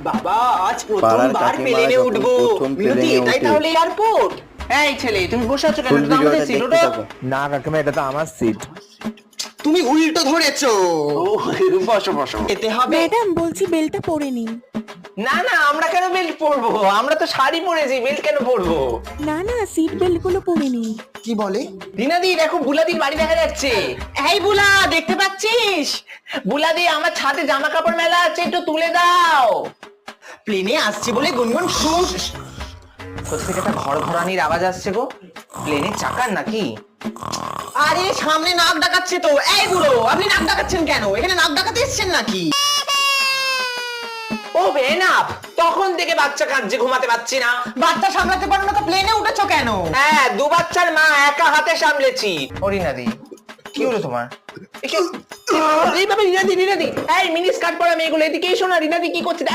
বাবা আজ প্রথমবার প্লেনে উঠবো। মিনতি এটাই তাহলে এয়ারপোর্ট? এই ছেলে তুমি বসে আছো কেন? এটা আমাদের সিট, ওঠো। না কাকিমা, এটা তো আমার সিট। তুমি উল্টো ধরেছো। ও বসো বসো। এতে হবে। ম্যাডাম বলছি বেলটা পরে নিন। না না, আমরা কেন বেল্ট পরবো? আমরা তো শাড়ি পরেছি, বেল্ট কেন পরবো? না না, সিট বেল্ট গুলো পরে নিন। কি বলে? রিনাদি দেখো, বুলাদির বাড়ি দেখা যাচ্ছে। এই বুলা, দেখতে পাচ্ছিস? বুলাদি, আমার ছাদে জামা কাপড় মেলা আছে, একটু তুলে দাও। প্লেনে আসছে বলে গুনগুন শুস। কোথা থেকে একটা ঘরঘরানির আওয়াজ আসছে গো? প্লেনের চাকার নাকি? আরে সামনে নাক ডাকাচ্ছে তো। এই বুড়ো, আপনি নাক ডাকাচ্ছেন কেন? এখানে নাক ডাকাতে এসেছেন নাকি? ও বেনাপ, তখন থেকে বাচ্চা কাঁদছে, ঘুমাতে পারছি না। বাচ্চা সামলাতে পারো না তো প্লেনে উঠেছো কেন? হ্যাঁ, দু বাচ্চার মা, একা হাতে সামলেছি। হরিনাদি, কি হলো তোমার? এইভাবে রিনাদি, এই মিনি স্কার্ট পরা মেয়েগুলো এদিকে এসো না। রিনাদি কি করছে?